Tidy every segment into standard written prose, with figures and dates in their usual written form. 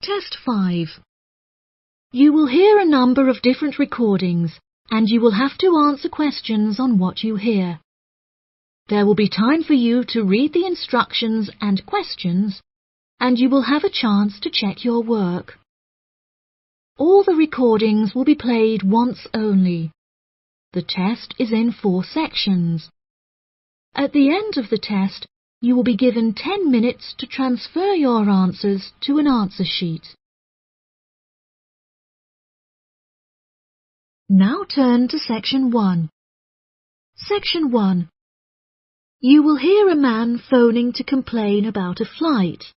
Test 5. You will hear a number of different recordings and you will have to answer questions on what you hear. There will be time for you to read the instructions and questions, and you will have a chance to check your work. All the recordings will be played once only. The test is in 4 sections. At the end of the test, you will be given 10 minutes to transfer your answers to an answer sheet. Now turn to Section 1. Section 1. You will hear a man phoning to complain about a flight.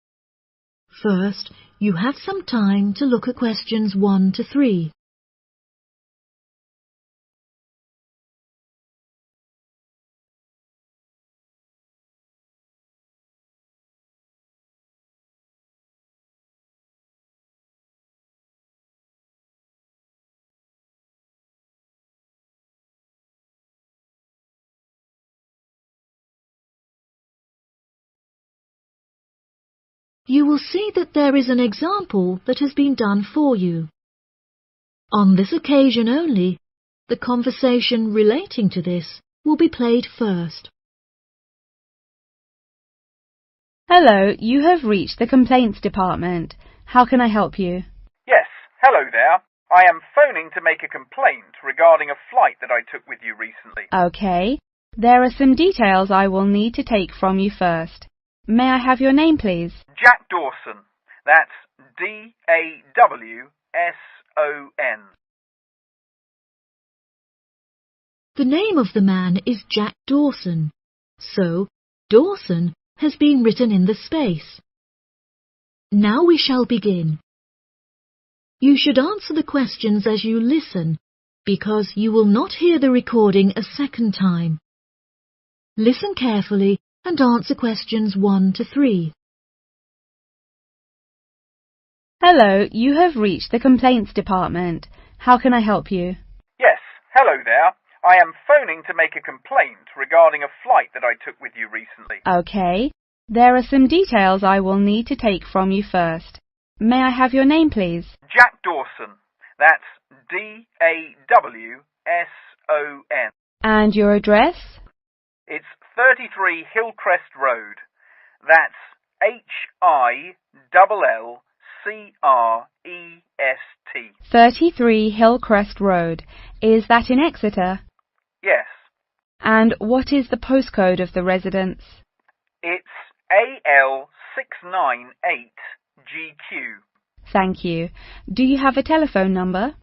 First, you have some time to look at questions 1 to 3. You will see that there is an example that has been done for you. On this occasion only, the conversation relating to this will be played first. Hello, you have reached the complaints department. How can I help you? Yes, hello there. I am phoning to make a complaint regarding a flight that I took with you recently. Okay. There are some details I will need to take from you first. May I have your name, please? Jack Dawson. That's D-A-W-S-O-N. The name of the man is Jack Dawson, so Dawson has been written in the space. Now we shall begin. You should answer the questions as you listen, because you will not hear the recording a second time. Listen carefully and answer questions 1 to 3. Hello, you have reached the complaints department. How can I help you? Yes, hello there. I am phoning to make a complaint regarding a flight that I took with you recently. Okay. There are some details I will need to take from you first. May I have your name, please? Jack Dawson. That's D-A-W-S-O-N. And your address? It's 33 Hillcrest Road. That's Hillcrest. 33 Hillcrest Road. Is that in Exeter? Yes. And what is the postcode of the residence? It's AL698GQ. Thank you. Do you have a telephone number?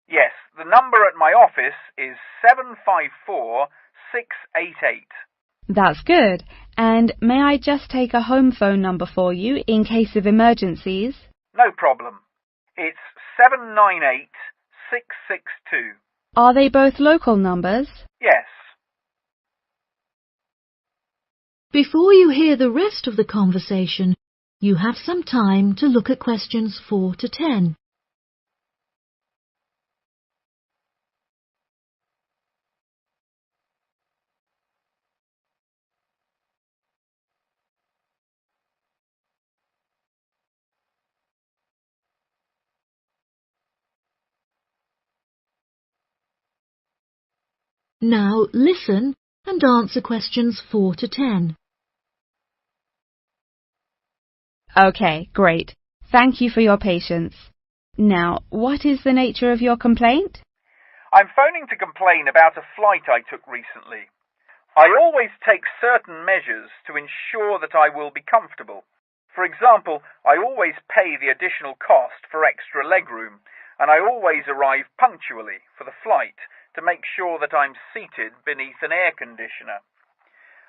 Yes, the number at my office is 754688. That's good. And may I just take a home phone number for you in case of emergencies? No problem. It's 798662. Are they both local numbers? Yes. Before you hear the rest of the conversation, you have some time to look at questions 4 to 10. Now listen and answer questions 4 to 10. Okay, great. Thank you for your patience. Now, what is the nature of your complaint? I'm phoning to complain about a flight I took recently. I always take certain measures to ensure that I will be comfortable. For example, I always pay the additional cost for extra legroom, and I always arrive punctually for the flight to make sure that I'm seated beneath an air conditioner.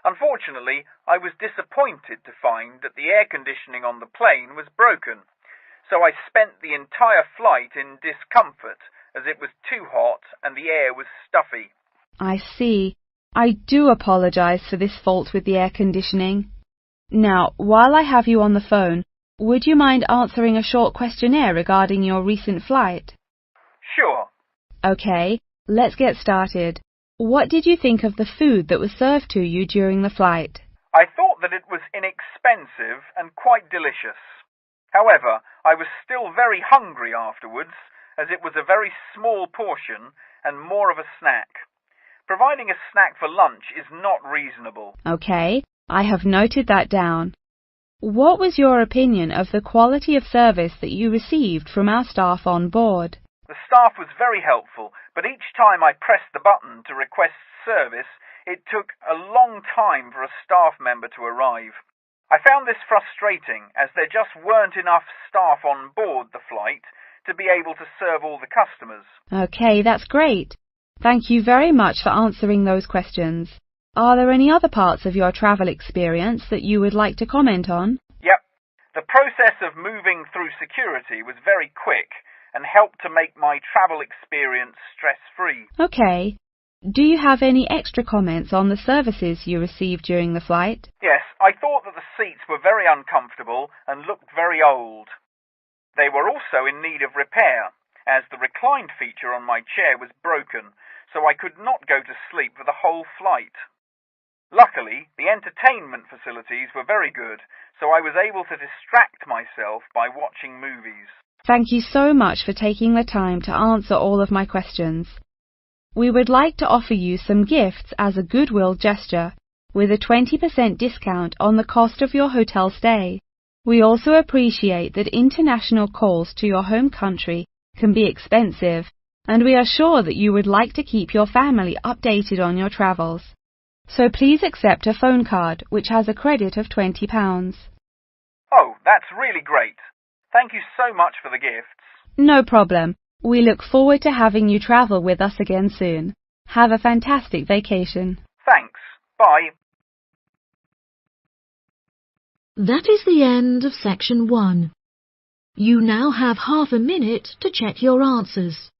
Unfortunately, I was disappointed to find that the air conditioning on the plane was broken, so I spent the entire flight in discomfort as it was too hot and the air was stuffy. I see. I do apologize for this fault with the air conditioning. Now, while I have you on the phone, would you mind answering a short questionnaire regarding your recent flight? Sure. Okay, let's get started. What did you think of the food that was served to you during the flight? I thought that it was inexpensive and quite delicious. However, I was still very hungry afterwards, as it was a very small portion and more of a snack. Providing a snack for lunch is not reasonable. Okay, I have noted that down. What was your opinion of the quality of service that you received from our staff on board? The staff was very helpful, but each time I pressed the button to request service, it took a long time for a staff member to arrive. I found this frustrating, as there just weren't enough staff on board the flight to be able to serve all the customers. Okay, that's great. Thank you very much for answering those questions. Are there any other parts of your travel experience that you would like to comment on? Yep. The process of moving through security was very quick and helped to make my travel experience stress-free. Okay. Do you have any extra comments on the services you received during the flight? Yes, I thought that the seats were very uncomfortable and looked very old. They were also in need of repair, as the reclined feature on my chair was broken, so I could not go to sleep for the whole flight. Luckily, the entertainment facilities were very good, so I was able to distract myself by watching movies. Thank you so much for taking the time to answer all of my questions. We would like to offer you some gifts as a goodwill gesture, with a 20% discount on the cost of your hotel stay. We also appreciate that international calls to your home country can be expensive, and we are sure that you would like to keep your family updated on your travels. So please accept a phone card, which has a credit of £20. Oh, that's really great. Thank you so much for the gifts. No problem. We look forward to having you travel with us again soon. Have a fantastic vacation. Thanks. Bye. That is the end of section 1. You now have half a minute to check your answers.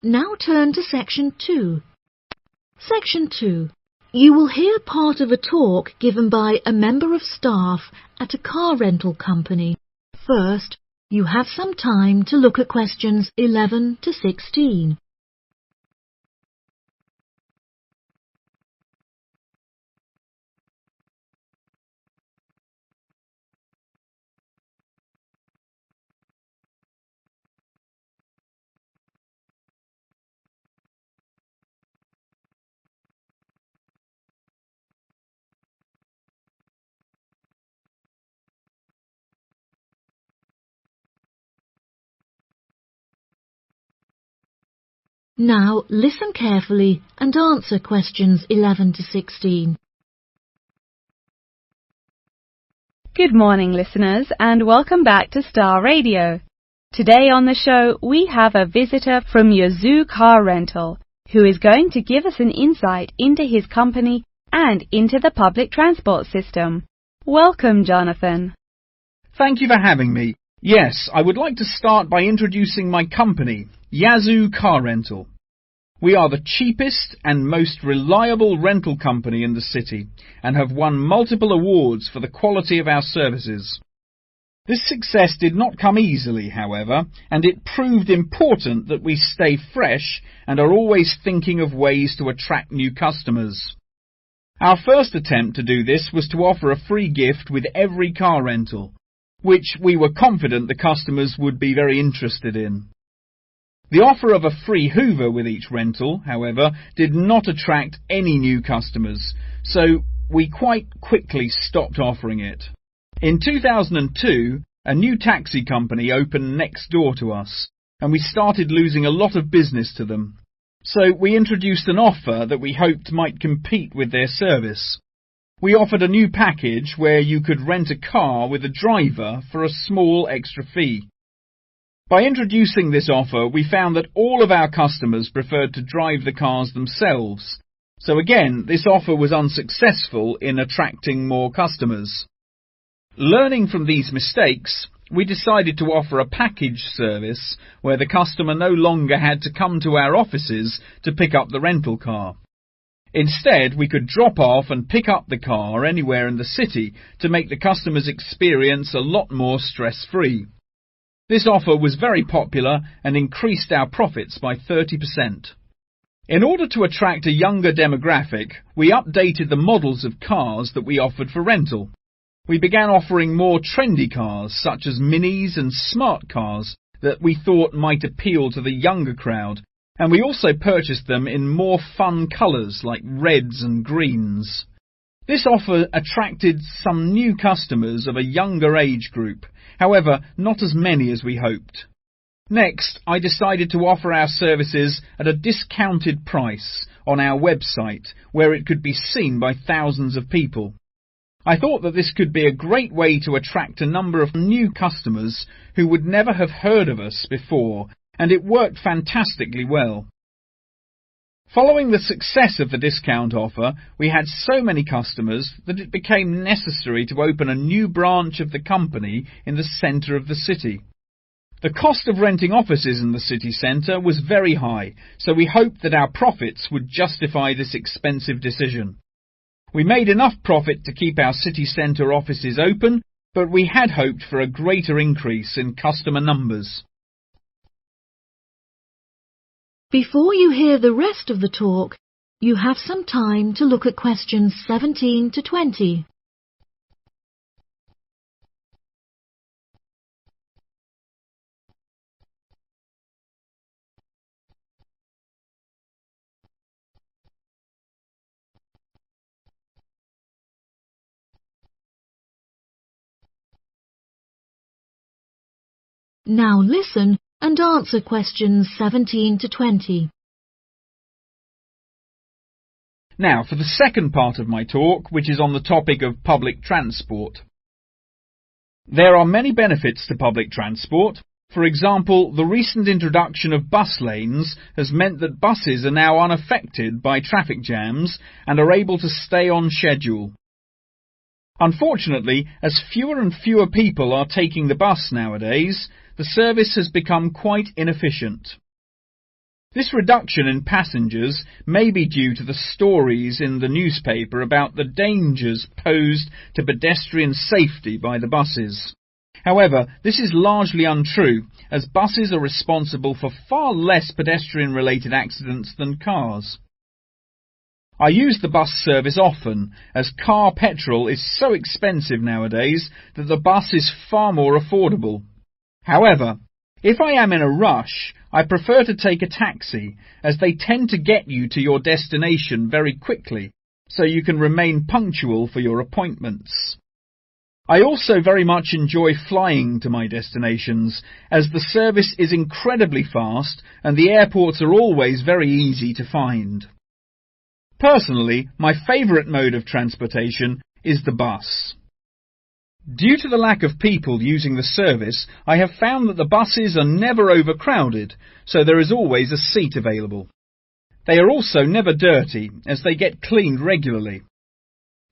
Now turn to section 2. Section 2. You will hear part of a talk given by a member of staff at a car rental company. First, you have some time to look at questions 11 to 16. Now listen carefully and answer questions 11 to 16. Good morning, listeners, and welcome back to Star Radio. Today on the show, we have a visitor from Yazoo Car Rental, who is going to give us an insight into his company and into the public transport system. Welcome, Jonathan. Thank you for having me. Yes, I would like to start by introducing my company, Yazoo Car Rental. We are the cheapest and most reliable rental company in the city and have won multiple awards for the quality of our services. This success did not come easily, however, and it proved important that we stay fresh and are always thinking of ways to attract new customers. Our first attempt to do this was to offer a free gift with every car rental, which we were confident the customers would be very interested in. The offer of a free Hoover with each rental, however, did not attract any new customers, so we quite quickly stopped offering it. In 2002, a new taxi company opened next door to us, and we started losing a lot of business to them. So we introduced an offer that we hoped might compete with their service. We offered a new package where you could rent a car with a driver for a small extra fee. By introducing this offer, we found that all of our customers preferred to drive the cars themselves. So again, this offer was unsuccessful in attracting more customers. Learning from these mistakes, we decided to offer a package service where the customer no longer had to come to our offices to pick up the rental car. Instead, we could drop off and pick up the car anywhere in the city to make the customer's experience a lot more stress-free. This offer was very popular and increased our profits by 30%. In order to attract a younger demographic, we updated the models of cars that we offered for rental. We began offering more trendy cars, such as minis and smart cars, that we thought might appeal to the younger crowd, and we also purchased them in more fun colours like reds and greens. This offer attracted some new customers of a younger age group, however, not as many as we hoped. Next, I decided to offer our services at a discounted price on our website, where it could be seen by thousands of people. I thought that this could be a great way to attract a number of new customers who would never have heard of us before, and it worked fantastically well. Following the success of the discount offer, we had so many customers that it became necessary to open a new branch of the company in the centre of the city. The cost of renting offices in the city centre was very high, so we hoped that our profits would justify this expensive decision. We made enough profit to keep our city centre offices open, but we had hoped for a greater increase in customer numbers. Before you hear the rest of the talk, you have some time to look at questions 17 to 20. Now listen and answer questions 17 to 20. Now for the second part of my talk, which is on the topic of public transport. There are many benefits to public transport. For example, the recent introduction of bus lanes has meant that buses are now unaffected by traffic jams and are able to stay on schedule. Unfortunately, as fewer and fewer people are taking the bus nowadays, the service has become quite inefficient. This reduction in passengers may be due to the stories in the newspaper about the dangers posed to pedestrian safety by the buses. However, this is largely untrue, as buses are responsible for far less pedestrian-related accidents than cars. I use the bus service often, as car petrol is so expensive nowadays that the bus is far more affordable. However, if I am in a rush, I prefer to take a taxi, as they tend to get you to your destination very quickly, so you can remain punctual for your appointments. I also very much enjoy flying to my destinations, as the service is incredibly fast and the airports are always very easy to find. Personally, my favourite mode of transportation is the bus. Due to the lack of people using the service, I have found that the buses are never overcrowded, so there is always a seat available. They are also never dirty, as they get cleaned regularly.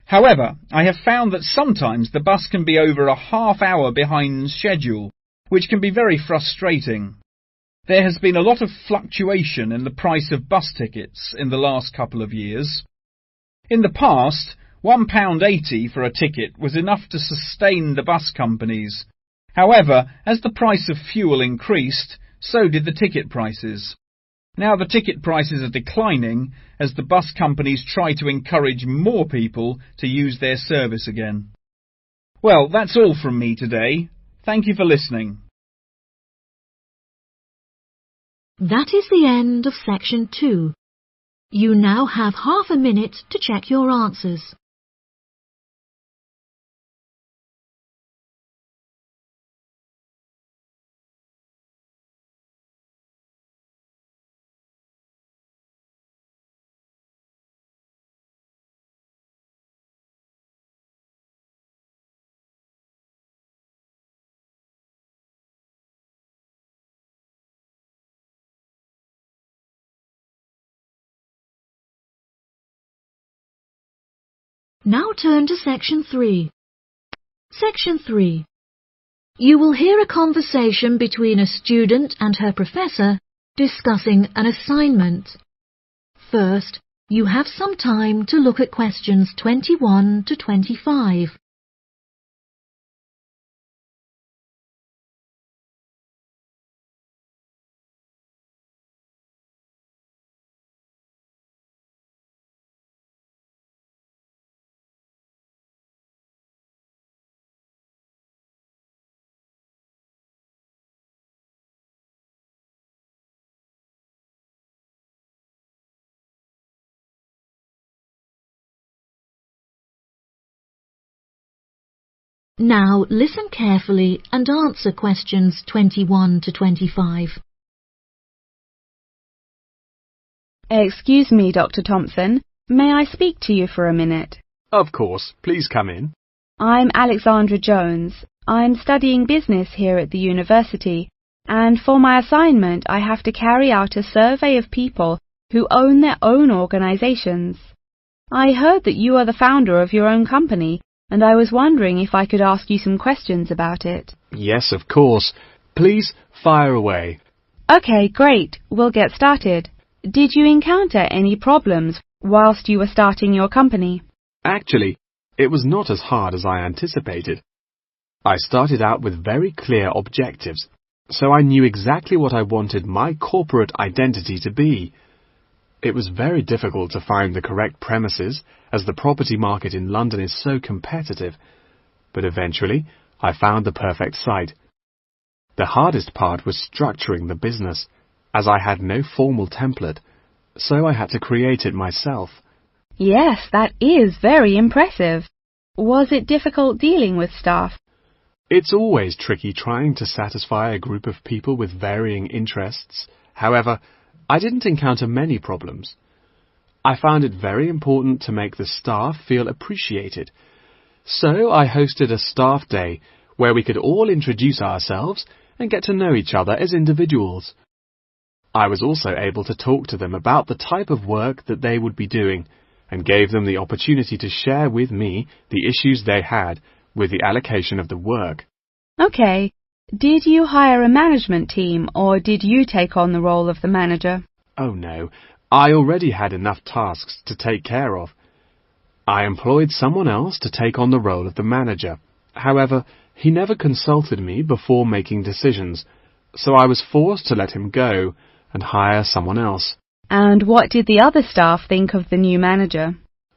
However, I have found that sometimes the bus can be over a half hour behind schedule, which can be very frustrating. There has been a lot of fluctuation in the price of bus tickets in the last couple of years. In the past, £1.80 for a ticket was enough to sustain the bus companies. However, as the price of fuel increased, so did the ticket prices. Now the ticket prices are declining as the bus companies try to encourage more people to use their service again. Well, that's all from me today. Thank you for listening. That is the end of section 2. You now have half a minute to check your answers. Now turn to section 3. Section 3. You will hear a conversation between a student and her professor discussing an assignment. First, you have some time to look at questions 21 to 25. Now listen carefully and answer questions 21 to 25. Excuse me, Dr. Thompson. May I speak to you for a minute? Of course. Please come in. I'm Alexandra Jones. I'm studying business here at the university, and for my assignment I have to carry out a survey of people who own their own organizations. I heard that you are the founder of your own company, and I was wondering if I could ask you some questions about it. Yes, of course. Please fire away. Okay, great. We'll get started. Did you encounter any problems whilst you were starting your company? Actually, it was not as hard as I anticipated. I started out with very clear objectives, so I knew exactly what I wanted my corporate identity to be. It was very difficult to find the correct premises, as the property market in London is so competitive, but eventually I found the perfect site. The hardest part was structuring the business, as I had no formal template, so I had to create it myself. Yes, that is very impressive. Was it difficult dealing with staff? It's always tricky trying to satisfy a group of people with varying interests. However, I didn't encounter many problems. I found it very important to make the staff feel appreciated. So I hosted a staff day where we could all introduce ourselves and get to know each other as individuals. I was also able to talk to them about the type of work that they would be doing and gave them the opportunity to share with me the issues they had with the allocation of the work. Okay. Did you hire a management team, or did you take on the role of the manager? Oh no, I already had enough tasks to take care of. I employed someone else to take on the role of the manager. However, he never consulted me before making decisions, so I was forced to let him go and hire someone else. And what did the other staff think of the new manager?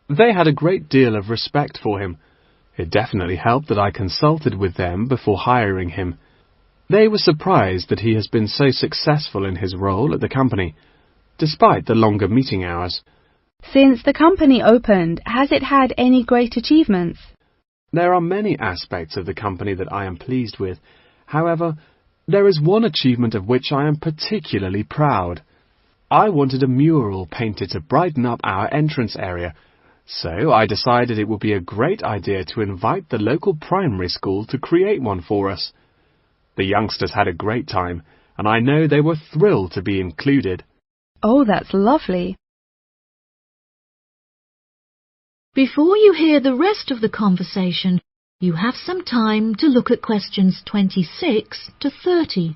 They had a great deal of respect for him. It definitely helped that I consulted with them before hiring him. They were surprised that he has been so successful in his role at the company, despite the longer meeting hours. Since the company opened, has it had any great achievements? There are many aspects of the company that I am pleased with. However, there is one achievement of which I am particularly proud. I wanted a mural painted to brighten up our entrance area, so I decided it would be a great idea to invite the local primary school to create one for us. The youngsters had a great time, and I know they were thrilled to be included. Oh, that's lovely. Before you hear the rest of the conversation, you have some time to look at questions 26 to 30.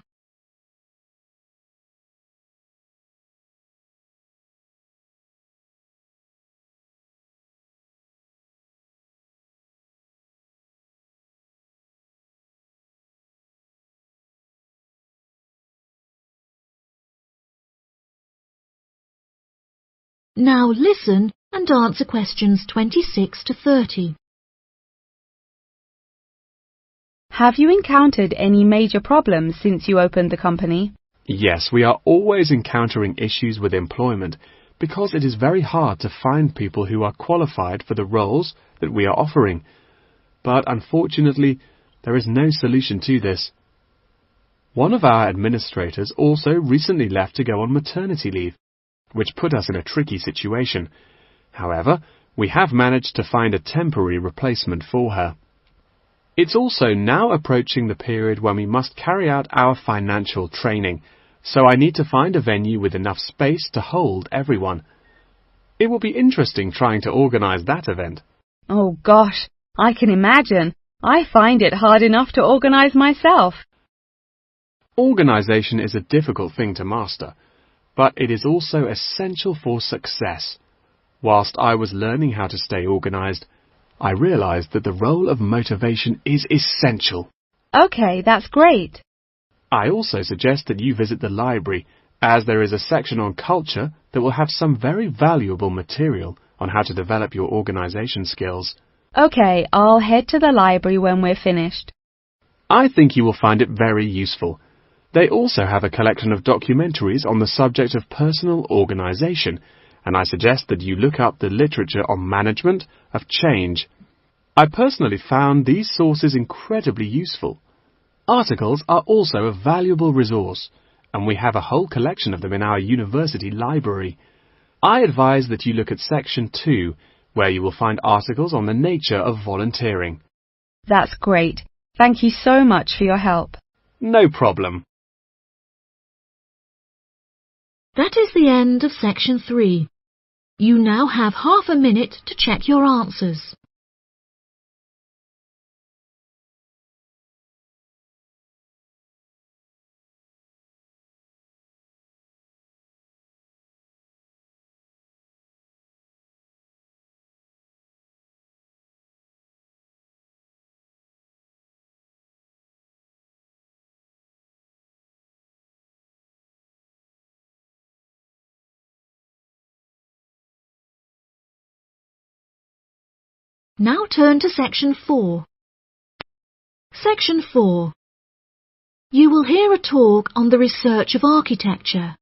Now listen and answer questions 26 to 30. Have you encountered any major problems since you opened the company? Yes, we are always encountering issues with employment because it is very hard to find people who are qualified for the roles that we are offering. But unfortunately, there is no solution to this. One of our administrators also recently left to go on maternity leave, which put us in a tricky situation. However, we have managed to find a temporary replacement for her. It's also now approaching the period when we must carry out our financial training, so I need to find a venue with enough space to hold everyone. It will be interesting trying to organize that event. Oh gosh, I can imagine. I find it hard enough to organise myself. Organisation is a difficult thing to master, but it is also essential for success. Whilst I was learning how to stay organised, I realised that the role of motivation is essential. OK, that's great. I also suggest that you visit the library, as there is a section on culture that will have some very valuable material on how to develop your organisation skills. OK, I'll head to the library when we're finished. I think you will find it very useful. They also have a collection of documentaries on the subject of personal organisation, and I suggest that you look up the literature on management of change. I personally found these sources incredibly useful. Articles are also a valuable resource, and we have a whole collection of them in our university library. I advise that you look at Section 2, where you will find articles on the nature of volunteering. That's great. Thank you so much for your help. No problem. That is the end of Section 3. You now have half a minute to check your answers. Now turn to Section 4. Section 4. You will hear a talk on the research of architecture.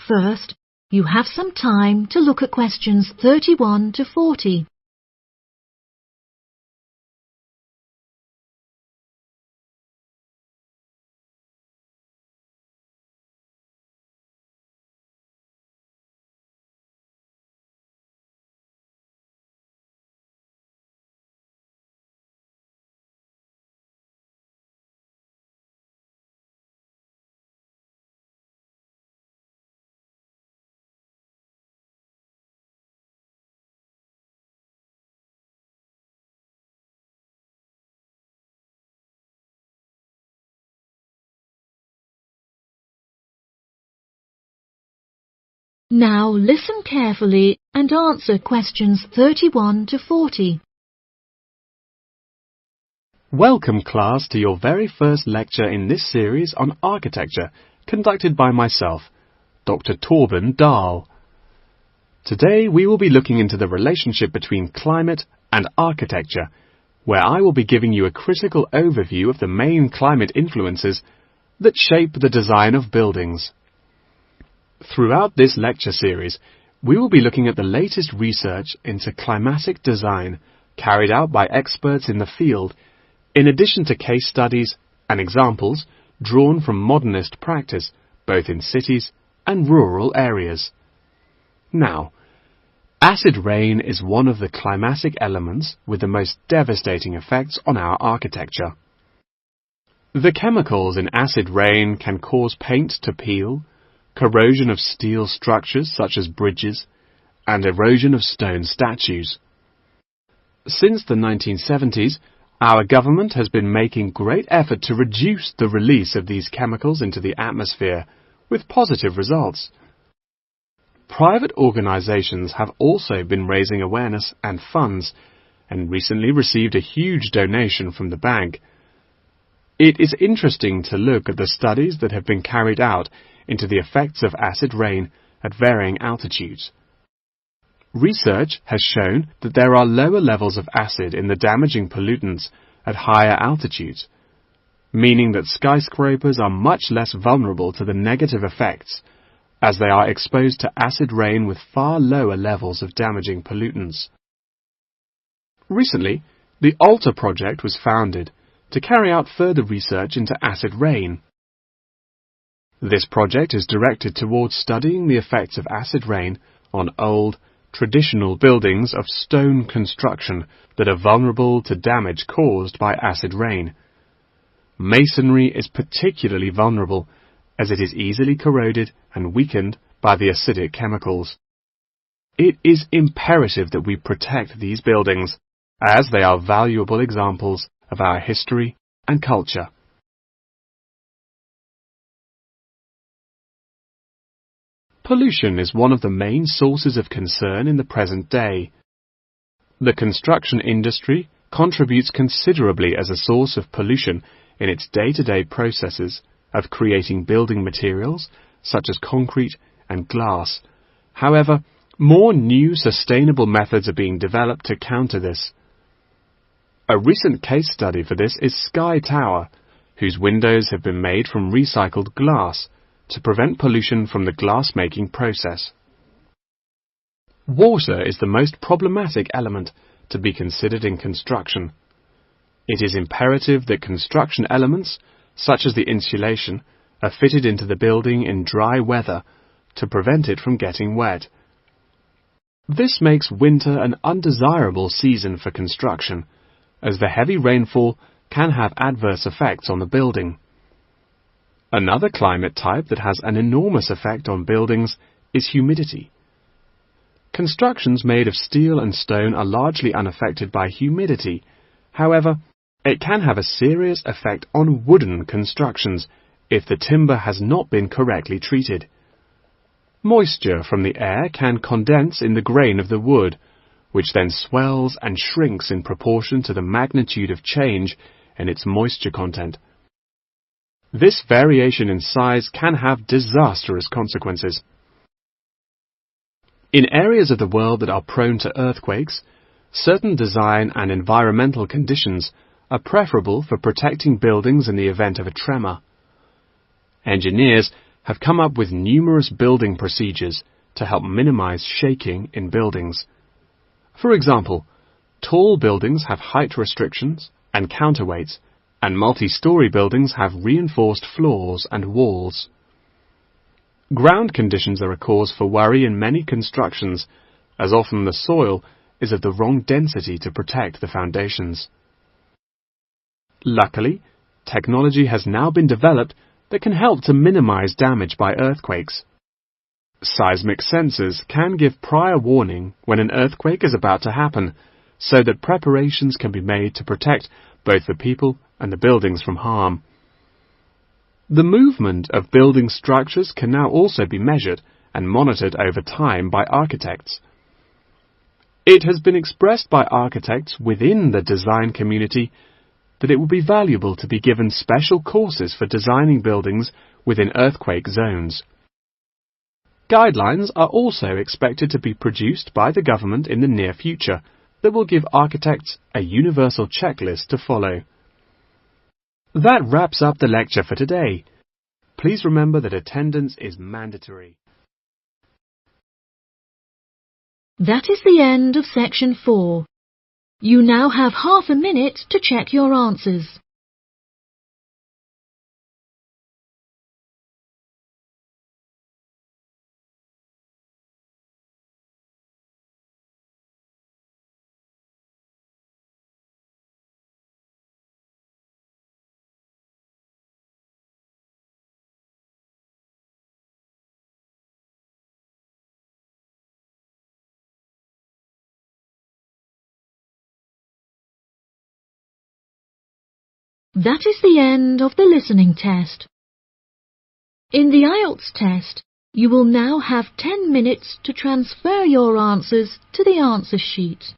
First, you have some time to look at questions 31 to 40. Now listen carefully and answer questions 31 to 40. Welcome, class, to your very first lecture in this series on architecture, conducted by myself, Dr. Torben Dahl. Today we will be looking into the relationship between climate and architecture, where I will be giving you a critical overview of the main climate influences that shape the design of buildings. Throughout this lecture series, we will be looking at the latest research into climatic design carried out by experts in the field, in addition to case studies and examples drawn from modernist practice, both in cities and rural areas. Now, acid rain is one of the climatic elements with the most devastating effects on our architecture. The chemicals in acid rain can cause paint to peel, corrosion of steel structures such as bridges, and erosion of stone statues. Since the 1970s, our government has been making great effort to reduce the release of these chemicals into the atmosphere, with positive results. Private organisations have also been raising awareness and funds, and recently received a huge donation from the bank. It is interesting to look at the studies that have been carried out into the effects of acid rain at varying altitudes. Research has shown that there are lower levels of acid in the damaging pollutants at higher altitudes, meaning that skyscrapers are much less vulnerable to the negative effects, as they are exposed to acid rain with far lower levels of damaging pollutants. Recently, the ALTA project was founded to carry out further research into acid rain. This project is directed towards studying the effects of acid rain on old, traditional buildings of stone construction that are vulnerable to damage caused by acid rain. Masonry is particularly vulnerable, as it is easily corroded and weakened by the acidic chemicals. It is imperative that we protect these buildings, as they are valuable examples of our history and culture. Pollution is one of the main sources of concern in the present day. The construction industry contributes considerably as a source of pollution in its day-to-day processes of creating building materials such as concrete and glass. However, more new sustainable methods are being developed to counter this. A recent case study for this is Sky Tower, whose windows have been made from recycled glass to prevent pollution from the glass-making process. Water is the most problematic element to be considered in construction. It is imperative that construction elements, such as the insulation, are fitted into the building in dry weather to prevent it from getting wet. This makes winter an undesirable season for construction, as the heavy rainfall can have adverse effects on the building. Another climate type that has an enormous effect on buildings is humidity. Constructions made of steel and stone are largely unaffected by humidity. However, it can have a serious effect on wooden constructions if the timber has not been correctly treated. Moisture from the air can condense in the grain of the wood, which then swells and shrinks in proportion to the magnitude of change in its moisture content. This variation in size can have disastrous consequences. In areas of the world that are prone to earthquakes, certain design and environmental conditions are preferable for protecting buildings in the event of a tremor. Engineers have come up with numerous building procedures to help minimize shaking in buildings. For example, tall buildings have height restrictions and counterweights, and multi-story buildings have reinforced floors and walls. Ground conditions are a cause for worry in many constructions, as often the soil is of the wrong density to protect the foundations. Luckily, technology has now been developed that can help to minimize damage by earthquakes. Seismic sensors can give prior warning when an earthquake is about to happen, so that preparations can be made to protect both the people and the buildings from harm. The movement of building structures can now also be measured and monitored over time by architects. It has been expressed by architects within the design community that it would be valuable to be given special courses for designing buildings within earthquake zones. Guidelines are also expected to be produced by the government in the near future that will give architects a universal checklist to follow. That wraps up the lecture for today. Please remember that attendance is mandatory. That is the end of section 4. You now have half a minute to check your answers. That is the end of the listening test. In the IELTS test, you will now have 10 minutes to transfer your answers to the answer sheet.